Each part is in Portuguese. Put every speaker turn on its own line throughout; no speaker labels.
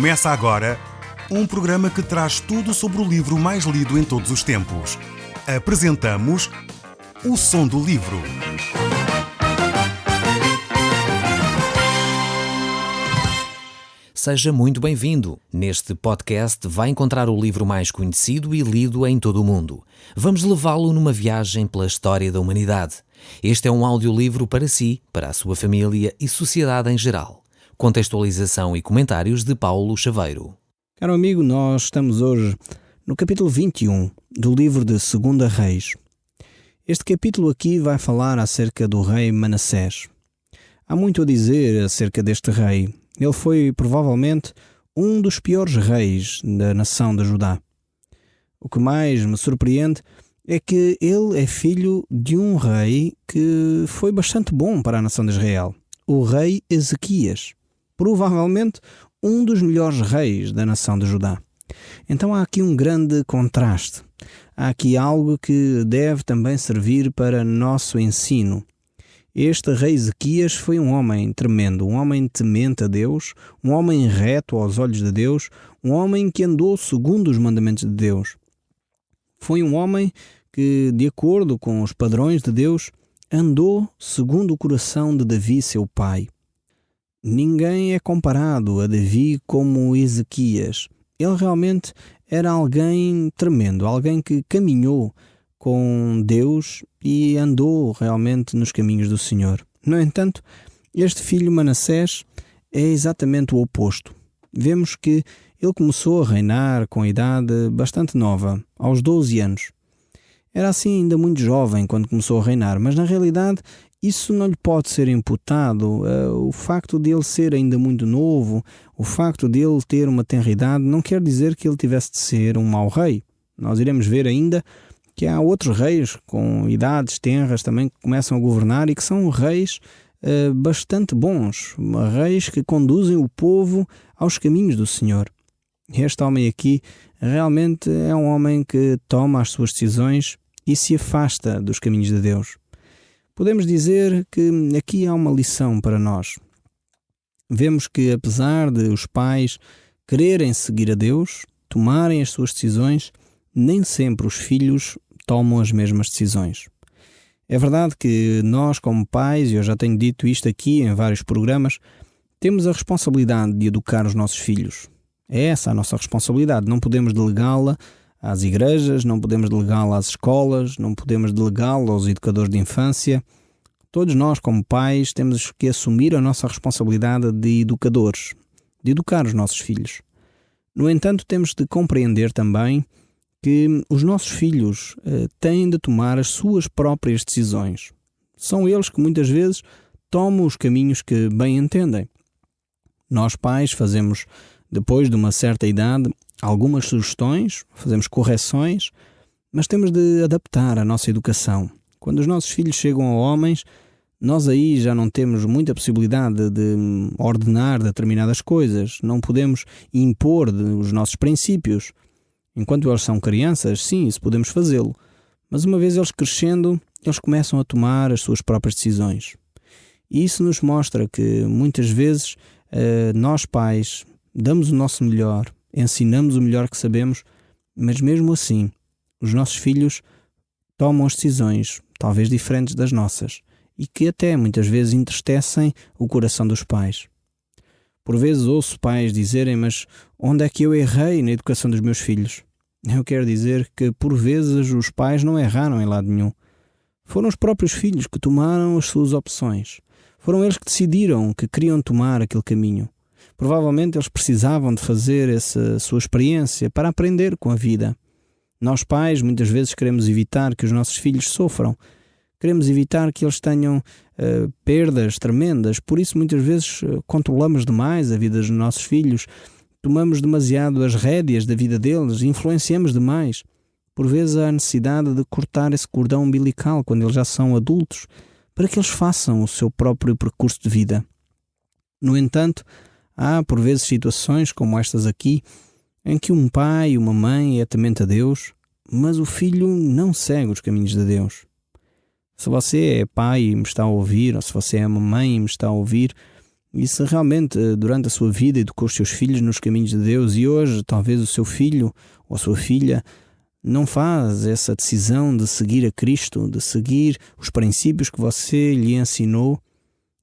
Começa agora um programa que traz tudo sobre o livro mais lido em todos os tempos. Apresentamos O Som do Livro.
Seja muito bem-vindo. Neste podcast vai encontrar o livro mais conhecido e lido em todo o mundo. Vamos levá-lo numa viagem pela história da humanidade. Este é um audiolivro para si, para a sua família e sociedade em geral. Contextualização e comentários de Paulo Chaveiro.
Caro amigo, nós estamos hoje no capítulo 21 do livro de 2 Reis. Este capítulo aqui vai falar acerca do rei Manassés. Há muito a dizer acerca deste rei. Ele foi provavelmente um dos piores reis da nação de Judá. O que mais me surpreende é que ele é filho de um rei que foi bastante bom para a nação de Israel, o rei Ezequias. Provavelmente um dos melhores reis da nação de Judá. Então há aqui um grande contraste. Há aqui algo que deve também servir para nosso ensino. Este rei Ezequias foi um homem tremendo, um homem temente a Deus, um homem reto aos olhos de Deus, um homem que andou segundo os mandamentos de Deus. Foi um homem que, de acordo com os padrões de Deus, andou segundo o coração de Davi, seu pai. Ninguém é comparado a Davi como Ezequias. Ele realmente era alguém tremendo, alguém que caminhou com Deus e andou realmente nos caminhos do Senhor. No entanto, este filho Manassés é exatamente o oposto. Vemos que ele começou a reinar com idade bastante nova, aos 12 anos. Era assim ainda muito jovem quando começou a reinar, mas na realidade isso não lhe pode ser imputado. O facto de ele ser ainda muito novo, o facto de ele ter uma tenra idade, não quer dizer que ele tivesse de ser um mau rei. Nós iremos ver ainda que há outros reis com idades tenras também que começam a governar e que são reis bastante bons, reis que conduzem o povo aos caminhos do Senhor. Este homem aqui realmente é um homem que toma as suas decisões e se afasta dos caminhos de Deus. Podemos dizer que aqui há uma lição para nós. Vemos que apesar de os pais quererem seguir a Deus, tomarem as suas decisões, nem sempre os filhos tomam as mesmas decisões. É verdade que nós, como pais, e eu já tenho dito isto aqui em vários programas, temos a responsabilidade de educar os nossos filhos. É essa a nossa responsabilidade. Não podemos delegá-la às igrejas, não podemos delegá-la às escolas, não podemos delegá-la aos educadores de infância. Todos nós, como pais, temos que assumir a nossa responsabilidade de educadores, de educar os nossos filhos. No entanto, temos de compreender também que os nossos filhos têm de tomar as suas próprias decisões. São eles que muitas vezes tomam os caminhos que bem entendem. Nós pais fazemos, depois de uma certa idade, algumas sugestões, fazemos correções, mas temos de adaptar a nossa educação. Quando os nossos filhos chegam a homens, nós aí já não temos muita possibilidade de ordenar determinadas coisas, não podemos impor os nossos princípios. Enquanto eles são crianças, sim, isso podemos fazê-lo. Mas uma vez eles crescendo, eles começam a tomar as suas próprias decisões. E isso nos mostra que muitas vezes nós pais damos o nosso melhor, ensinamos o melhor que sabemos, mas mesmo assim os nossos filhos tomam as decisões, talvez diferentes das nossas, e que até muitas vezes entristecem o coração dos pais. Por vezes ouço pais dizerem, mas onde é que eu errei na educação dos meus filhos? Eu quero dizer que por vezes os pais não erraram em lado nenhum. Foram os próprios filhos que tomaram as suas opções. Foram eles que decidiram que queriam tomar aquele caminho. Provavelmente eles precisavam de fazer essa sua experiência para aprender com a vida. Nós pais muitas vezes queremos evitar que os nossos filhos sofram. Queremos evitar que eles tenham perdas tremendas. Por isso muitas vezes controlamos demais a vida dos nossos filhos. Tomamos demasiado as rédeas da vida deles. Influenciamos demais. Por vezes há a necessidade de cortar esse cordão umbilical quando eles já são adultos, para que eles façam o seu próprio percurso de vida. No entanto, há por vezes situações como estas aqui, em que um pai e uma mãe é temente a Deus, mas o filho não segue os caminhos de Deus. Se você é pai e me está a ouvir, ou se você é uma mãe e me está a ouvir, E se realmente durante a sua vida educou os seus filhos nos caminhos de Deus e hoje talvez o seu filho ou a sua filha não faz essa decisão de seguir a Cristo, de seguir os princípios que você lhe ensinou,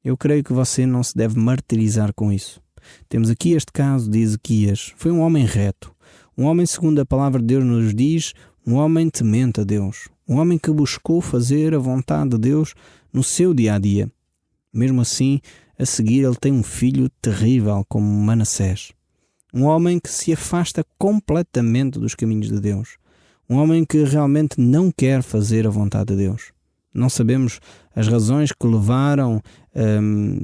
eu creio que você não se deve martirizar com isso. Temos aqui este caso de Ezequias. Foi um homem reto, um homem segundo a palavra de Deus nos diz, um homem temente a Deus, um homem que buscou fazer a vontade de Deus no seu dia-a-dia. Mesmo assim, a seguir ele tem um filho terrível como Manassés. Um homem que se afasta completamente dos caminhos de Deus. Um homem que realmente não quer fazer a vontade de Deus. Não sabemos as razões que levaram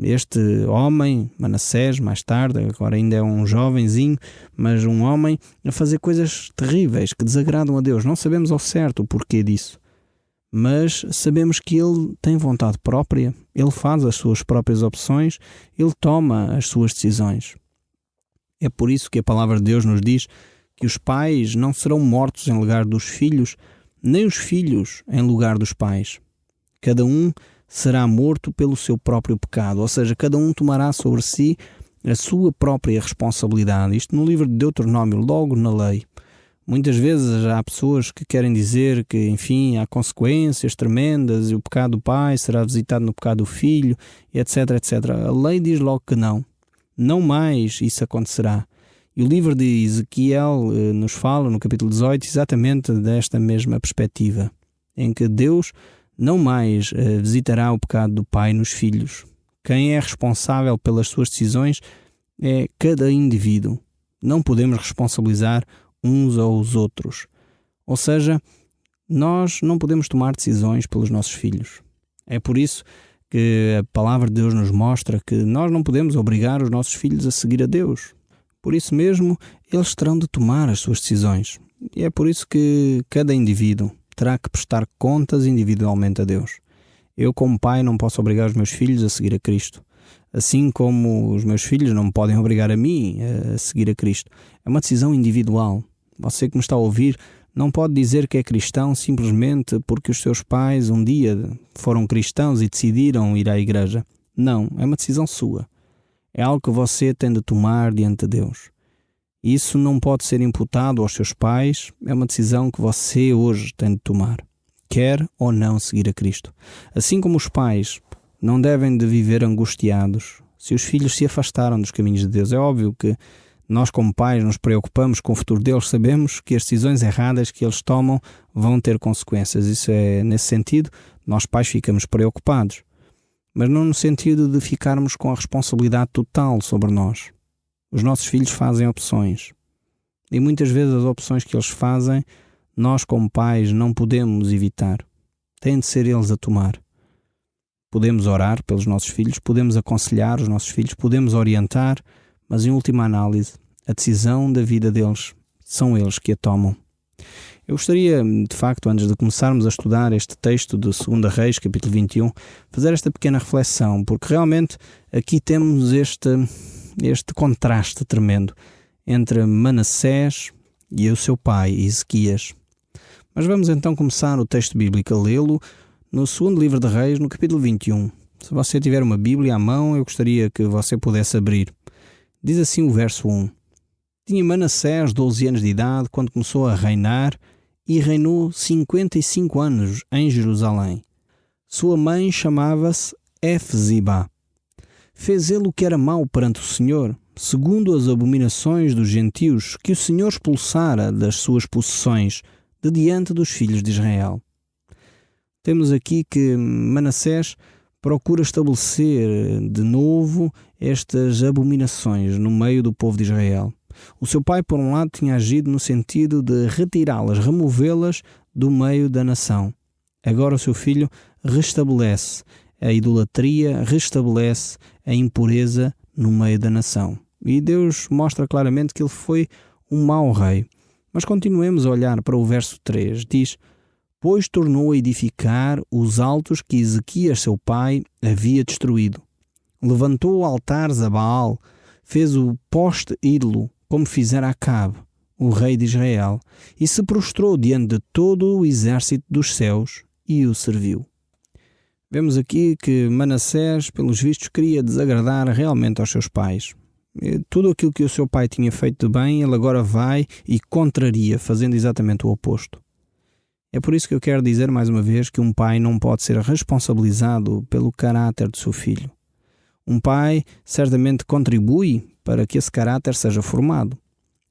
este homem, Manassés, mais tarde, agora ainda é um jovenzinho, mas um homem a fazer coisas terríveis que desagradam a Deus. Não sabemos ao certo o porquê disso. Mas sabemos que ele tem vontade própria, ele faz as suas próprias opções, ele toma as suas decisões. É por isso que a palavra de Deus nos diz que os pais não serão mortos em lugar dos filhos, nem os filhos em lugar dos pais. Cada um será morto pelo seu próprio pecado, ou seja, cada um tomará sobre si a sua própria responsabilidade. Isto no livro de Deuteronômio, logo na lei. Muitas vezes há pessoas que querem dizer que, enfim, há consequências tremendas e o pecado do pai será visitado no pecado do filho, etc, etc. A lei diz logo que não. Não mais isso acontecerá. E o livro de Ezequiel nos fala, no capítulo 18, exatamente desta mesma perspectiva, em que Deus não mais visitará o pecado do pai nos filhos. Quem é responsável pelas suas decisões é cada indivíduo. Não podemos responsabilizar uns aos outros. Ou seja, nós não podemos tomar decisões pelos nossos filhos. É por isso que a palavra de Deus nos mostra que nós não podemos obrigar os nossos filhos a seguir a Deus. Por isso mesmo, eles terão de tomar as suas decisões. E é por isso que cada indivíduo terá que prestar contas individualmente a Deus. Eu, como pai, não posso obrigar os meus filhos a seguir a Cristo. Assim como os meus filhos não me podem obrigar a mim a seguir a Cristo. É uma decisão individual. Você que me está a ouvir não pode dizer que é cristão simplesmente porque os seus pais um dia foram cristãos e decidiram ir à igreja. Não, é uma decisão sua. É algo que você tem de tomar diante de Deus. Isso não pode ser imputado aos seus pais, é uma decisão que você hoje tem de tomar. Quer ou não seguir a Cristo. Assim como os pais não devem de viver angustiados se os filhos se afastaram dos caminhos de Deus. É óbvio que nós como pais nos preocupamos com o futuro deles, sabemos que as decisões erradas que eles tomam vão ter consequências. Isso é nesse sentido, nós pais ficamos preocupados. Mas não no sentido de ficarmos com a responsabilidade total sobre nós. Os nossos filhos fazem opções. E muitas vezes as opções que eles fazem, nós como pais não podemos evitar. Têm de ser eles a tomar. Podemos orar pelos nossos filhos, podemos aconselhar os nossos filhos, podemos orientar, mas em última análise, a decisão da vida deles, são eles que a tomam. Eu gostaria, de facto, antes de começarmos a estudar este texto de 2 Reis, capítulo 21, fazer esta pequena reflexão, porque realmente aqui temos este contraste tremendo entre Manassés e o seu pai, Ezequias. Mas vamos então começar o texto bíblico a lê-lo no 2º livro de Reis, no capítulo 21. Se você tiver uma Bíblia à mão, eu gostaria que você pudesse abrir. Diz assim o verso 1. Tinha Manassés 12 anos de idade quando começou a reinar e reinou 55 anos em Jerusalém. Sua mãe chamava-se Efzibá. Fez ele o que era mau perante o Senhor, segundo as abominações dos gentios que o Senhor expulsara das suas possessões, de diante dos filhos de Israel. Temos aqui que Manassés procura estabelecer de novo estas abominações no meio do povo de Israel. O seu pai, por um lado, tinha agido no sentido de retirá-las, removê-las do meio da nação. Agora o seu filho restabelece a idolatria, restabelece a impureza no meio da nação. E Deus mostra claramente que ele foi um mau rei. Mas continuemos a olhar para o verso 3. Diz: Pois tornou a edificar os altos que Ezequias, seu pai, havia destruído. Levantou altares a Baal, fez o poste ídolo, como fizera Acabe, o rei de Israel, e se prostrou diante de todo o exército dos céus e o serviu. Vemos aqui que Manassés, pelos vistos, queria desagradar realmente aos seus pais. Tudo aquilo que o seu pai tinha feito de bem, ele agora vai e contraria, fazendo exatamente o oposto. É por isso que eu quero dizer mais uma vez que um pai não pode ser responsabilizado pelo caráter do seu filho. Um pai certamente contribui para que esse caráter seja formado.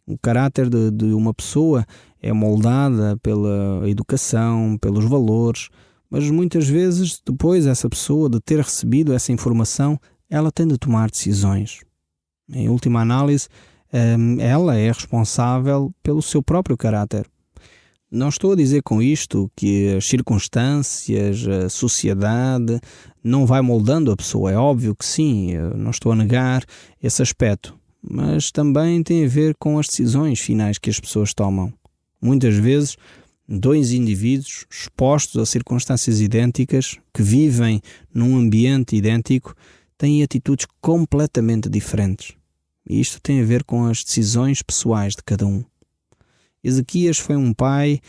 O caráter de uma pessoa é moldada pela educação, pelos valores, mas muitas vezes, depois essa pessoa de ter recebido essa informação, ela tem de tomar decisões. Em última análise, ela é responsável pelo seu próprio caráter. Não estou a dizer com isto que as circunstâncias, a sociedade não vai moldando a pessoa. É óbvio que sim, eu não estou a negar esse aspecto. Mas também tem a ver com as decisões finais que as pessoas tomam. Muitas vezes, dois indivíduos expostos a circunstâncias idênticas, que vivem num ambiente idêntico, têm atitudes completamente diferentes. E isto tem a ver com as decisões pessoais de cada um. Ezequias foi um pai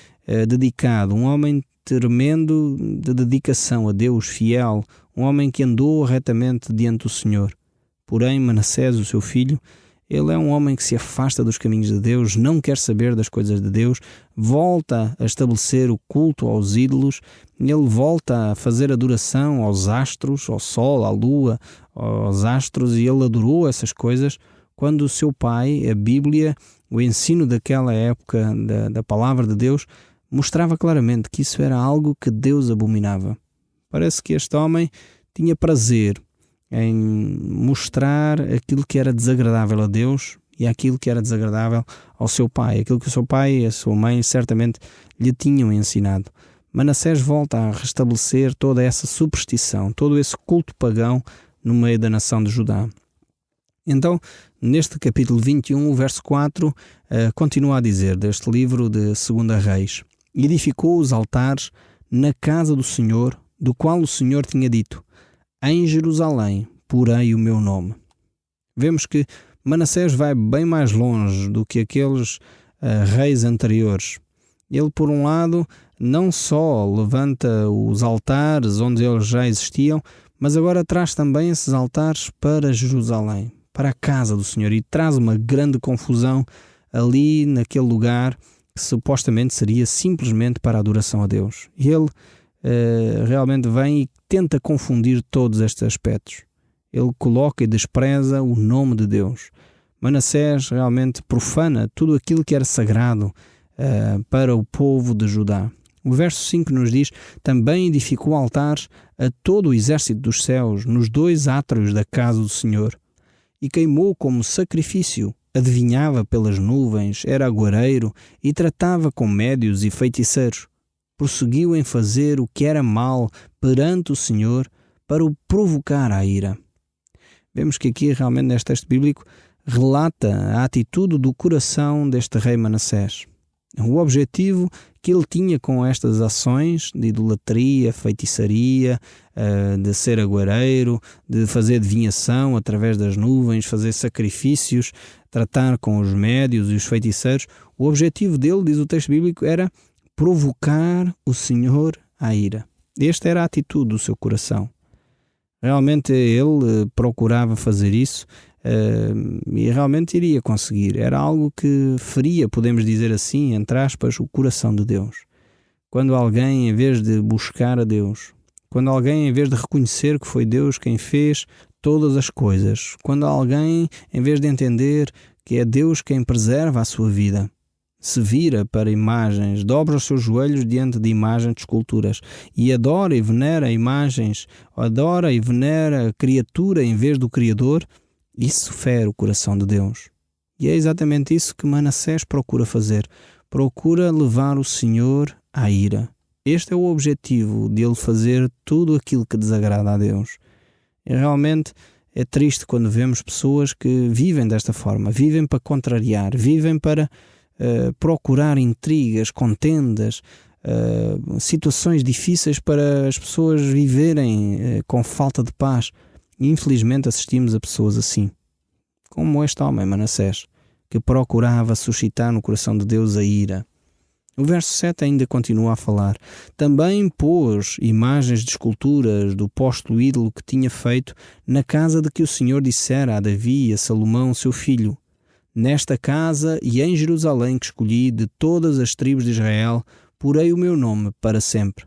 dedicado, um homem tremendo de dedicação a Deus, fiel, um homem que andou retamente diante do Senhor. Porém, Manassés, o seu filho, ele é um homem que se afasta dos caminhos de Deus, não quer saber das coisas de Deus, volta a estabelecer o culto aos ídolos, ele volta a fazer adoração aos astros, ao sol, à lua, aos astros, e ele adorou essas coisas, quando o seu pai, a Bíblia, o ensino daquela época da palavra de Deus, mostrava claramente que isso era algo que Deus abominava. Parece que este homem tinha prazer em mostrar aquilo que era desagradável a Deus e aquilo que era desagradável ao seu pai, aquilo que o seu pai e a sua mãe certamente lhe tinham ensinado. Manassés volta a restabelecer toda essa superstição, todo esse culto pagão no meio da nação de Judá. Então, neste capítulo 21, o verso 4, continua a dizer, deste livro de 2 Reis: edificou os altares na casa do Senhor, do qual o Senhor tinha dito: em Jerusalém porei o meu nome. Vemos que Manassés vai bem mais longe do que aqueles reis anteriores. Ele, por um lado, não só levanta os altares onde eles já existiam, mas agora traz também esses altares para Jerusalém, para a casa do Senhor, e traz uma grande confusão ali naquele lugar que supostamente seria simplesmente para a adoração a Deus. E ele realmente vem e tenta confundir todos estes aspectos. Ele coloca e despreza o nome de Deus. Manassés realmente profana tudo aquilo que era sagrado para o povo de Judá. O verso 5 nos diz: também edificou altares a todo o exército dos céus nos 2 átrios da casa do Senhor, e queimou como sacrifício, adivinhava pelas nuvens, era agoreiro e tratava com médios e feiticeiros. Prosseguiu em fazer o que era mal perante o Senhor para o provocar à ira. Vemos que aqui realmente neste texto bíblico relata a atitude do coração deste rei Manassés. O objetivo que ele tinha com estas ações de idolatria, feitiçaria, de ser agoreiro, de fazer adivinhação através das nuvens, fazer sacrifícios, tratar com os médios e os feiticeiros, o objetivo dele, diz o texto bíblico, era provocar o Senhor à ira. Esta era a atitude do seu coração. Realmente ele procurava fazer isso e realmente iria conseguir. Era algo que feria, podemos dizer assim, entre aspas, o coração de Deus. Quando alguém, em vez de buscar a Deus, quando alguém, em vez de reconhecer que foi Deus quem fez todas as coisas, quando alguém, em vez de entender que é Deus quem preserva a sua vida, se vira para imagens, dobra os seus joelhos diante de imagens de esculturas e adora e venera imagens, adora e venera a criatura em vez do Criador, isso fere o coração de Deus. E é exatamente isso que Manassés procura fazer. Procura levar o Senhor à ira. Este é o objetivo de ele fazer tudo aquilo que desagrada a Deus. E realmente é triste quando vemos pessoas que vivem desta forma, vivem para contrariar, vivem para procurar intrigas, contendas, situações difíceis para as pessoas viverem com falta de paz. E infelizmente assistimos a pessoas assim, como este homem Manassés, que procurava suscitar no coração de Deus a ira. O verso 7 ainda continua a falar. Também pôs imagens de esculturas do posto ídolo que tinha feito na casa de que o Senhor dissera a Davi e a Salomão, seu filho: nesta casa e em Jerusalém que escolhi de todas as tribos de Israel, porei o meu nome para sempre.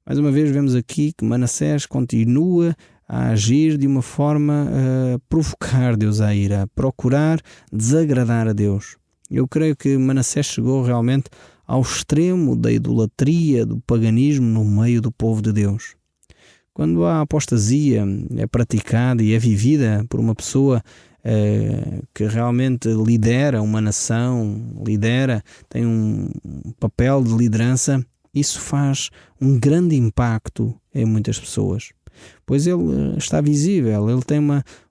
Mais uma vez vemos aqui que Manassés continua a agir de uma forma a provocar Deus à ira, a procurar desagradar a Deus. Eu creio que Manassés chegou realmente ao extremo da idolatria, do paganismo no meio do povo de Deus. Quando a apostasia é praticada e é vivida por uma pessoa que realmente lidera uma nação, tem um papel de liderança, isso faz um grande impacto em muitas pessoas. Pois ele está visível, ele tem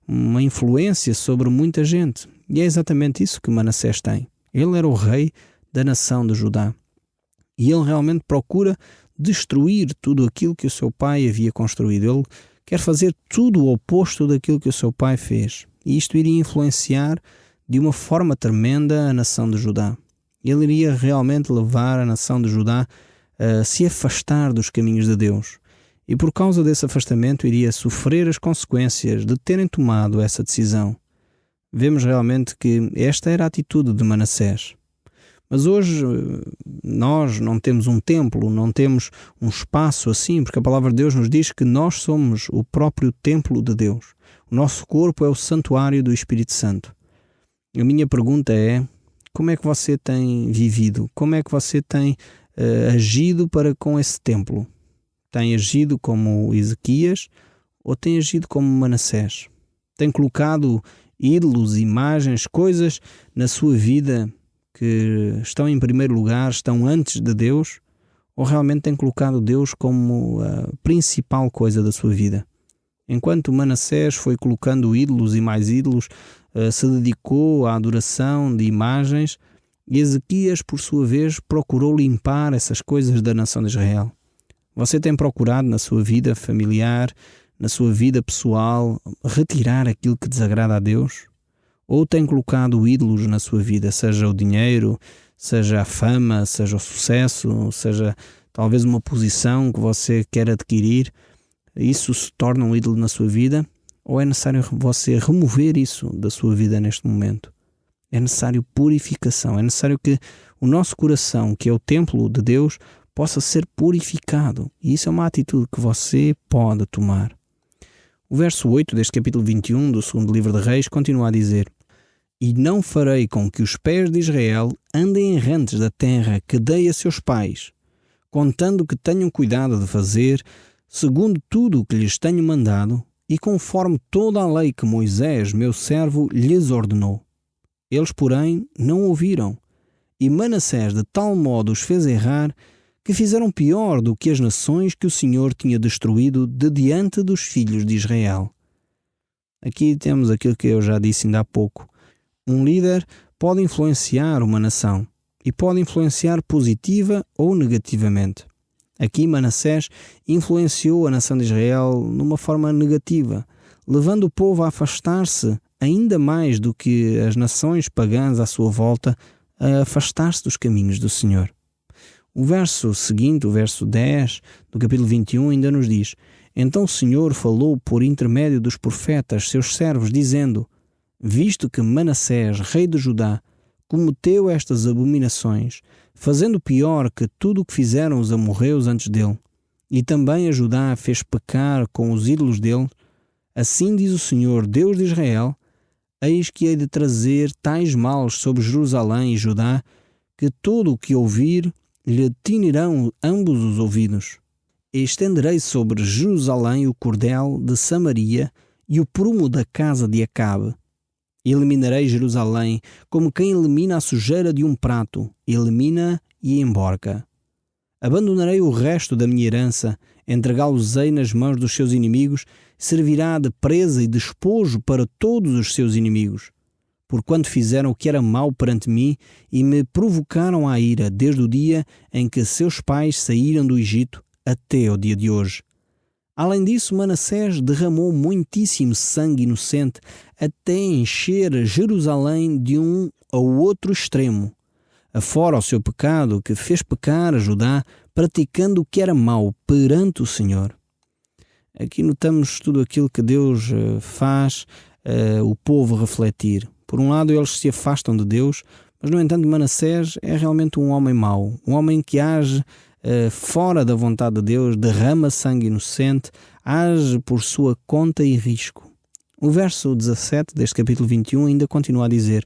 uma influência sobre muita gente. E é exatamente isso que Manassés tem. Ele era o rei da nação de Judá. E ele realmente procura destruir tudo aquilo que o seu pai havia construído. Ele quer fazer tudo o oposto daquilo que o seu pai fez. E isto iria influenciar de uma forma tremenda a nação de Judá. Ele iria realmente levar a nação de Judá a se afastar dos caminhos de Deus. E por causa desse afastamento iria sofrer as consequências de terem tomado essa decisão. Vemos realmente que esta era a atitude de Manassés. Mas hoje nós não temos um templo, não temos um espaço assim, porque a palavra de Deus nos diz que nós somos o próprio templo de Deus. O nosso corpo é o santuário do Espírito Santo. A minha pergunta é: como é que você tem vivido? Como é que você tem agido para com esse templo? Tem agido como Ezequias ou tem agido como Manassés? Tem colocado ídolos, imagens, coisas na sua vida que estão em primeiro lugar, estão antes de Deus, ou realmente tem colocado Deus como a principal coisa da sua vida? Enquanto Manassés foi colocando ídolos e mais ídolos, se dedicou à adoração de imagens, Ezequias, por sua vez, procurou limpar essas coisas da nação de Israel. Você tem procurado na sua vida familiar, na sua vida pessoal, retirar aquilo que desagrada a Deus? Ou tem colocado ídolos na sua vida, seja o dinheiro, seja a fama, seja o sucesso, seja talvez uma posição que você quer adquirir? Isso se torna um ídolo na sua vida? Ou é necessário você remover isso da sua vida neste momento? É necessário purificação, é necessário que o nosso coração, que é o templo de Deus, possa ser purificado. E isso é uma atitude que você pode tomar. O verso 8 deste capítulo 21 do segundo livro de Reis continua a dizer: e não farei com que os pés de Israel andem errantes da terra que dei a seus pais, contando que tenham cuidado de fazer, segundo tudo o que lhes tenho mandado, e conforme toda a lei que Moisés, meu servo, lhes ordenou. Eles, porém, não ouviram, e Manassés de tal modo os fez errar, que fizeram pior do que as nações que o Senhor tinha destruído de diante dos filhos de Israel. Aqui temos aquilo que eu já disse ainda há pouco. Um líder pode influenciar uma nação, e pode influenciar positiva ou negativamente. Aqui Manassés influenciou a nação de Israel numa forma negativa, levando o povo a afastar-se ainda mais do que as nações pagãs à sua volta, a afastar-se dos caminhos do Senhor. O verso seguinte, o verso 10 do capítulo 21, ainda nos diz: então o Senhor falou por intermédio dos profetas, seus servos, dizendo: visto que Manassés, rei de Judá, cometeu estas abominações, fazendo pior que tudo o que fizeram os amorreus antes dele, e também a Judá fez pecar com os ídolos dele, assim diz o Senhor, Deus de Israel: eis que hei de trazer tais males sobre Jerusalém e Judá, que todo o que ouvir lhe tinirão ambos os ouvidos. E estenderei sobre Jerusalém o cordel de Samaria e o prumo da casa de Acabe. Eliminarei Jerusalém como quem elimina a sujeira de um prato, elimina e emborca. Abandonarei o resto da minha herança, entregá-los-ei nas mãos dos seus inimigos, servirá de presa e despojo para todos os seus inimigos. Porquanto fizeram o que era mau perante mim e me provocaram à ira desde o dia em que seus pais saíram do Egito até o dia de hoje. Além disso, Manassés derramou muitíssimo sangue inocente até encher Jerusalém de um ao outro extremo. afora o seu pecado que fez pecar a Judá, praticando o que era mau perante o Senhor. Aqui notamos tudo aquilo que Deus faz o povo refletir. Por um lado, eles se afastam de Deus, mas, no entanto, Manassés é realmente um homem mau, um homem que age fora da vontade de Deus, derrama sangue inocente, age por sua conta e risco. O verso 17 deste capítulo 21 ainda continua a dizer: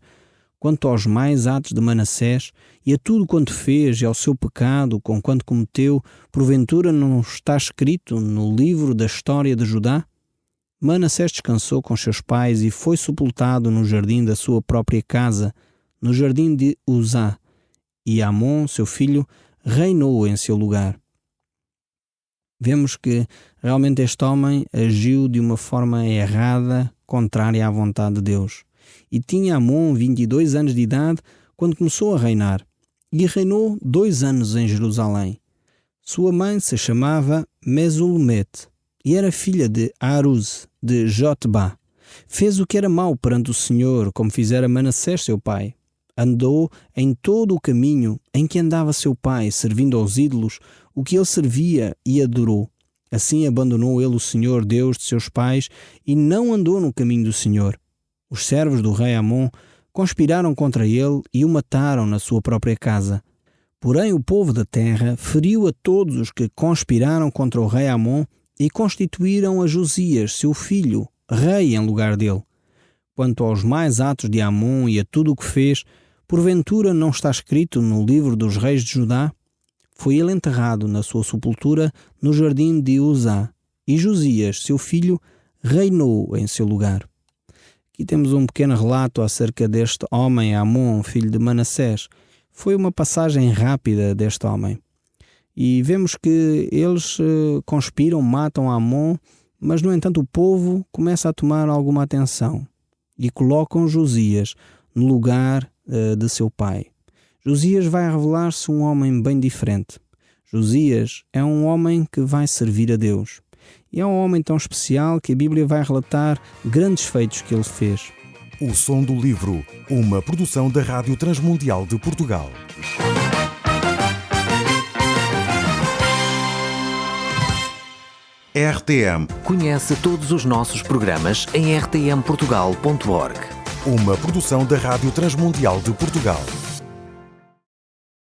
quanto aos mais atos de Manassés e a tudo quanto fez e ao seu pecado, com quanto cometeu, porventura não está escrito no livro da história de Judá? Manassés descansou com seus pais e foi sepultado no jardim da sua própria casa, no jardim de Uzá, e Amon, seu filho, reinou em seu lugar. Vemos que realmente este homem agiu de uma forma errada, contrária à vontade de Deus. E tinha Amon 22 anos de idade quando começou a reinar, e reinou 2 anos em Jerusalém. Sua mãe se chamava Mesulmete, e era filha de Aruz, de Jotbá. Fez o que era mau perante o Senhor, como fizera Manassés seu pai. Andou em todo o caminho em que andava seu pai, servindo aos ídolos, o que ele servia, e adorou. Assim abandonou ele o Senhor, Deus de seus pais, e não andou no caminho do Senhor. Os servos do rei Amon conspiraram contra ele e o mataram na sua própria casa. Porém, o povo da terra feriu a todos os que conspiraram contra o rei Amon e constituíram a Josias, seu filho, rei em lugar dele. Quanto aos mais atos de Amon e a tudo o que fez, porventura não está escrito no livro dos reis de Judá? Foi ele enterrado na sua sepultura no jardim de Uzá, e Josias, seu filho, reinou em seu lugar. Aqui temos um pequeno relato acerca deste homem, Amon, filho de Manassés. Foi uma passagem rápida deste homem. E vemos que eles conspiram, matam Amon, mas, no entanto, o povo começa a tomar alguma atenção e colocam Josias no lugar de seu pai. Josias vai revelar-se um homem bem diferente. Josias é um homem que vai servir a Deus. E é um homem tão especial que a Bíblia vai relatar grandes feitos que ele fez.
O Som do Livro, uma produção da Rádio Transmundial de Portugal. RTM.
Conhece todos os nossos programas em rtmportugal.org.
Uma produção da Rádio Transmundial de Portugal.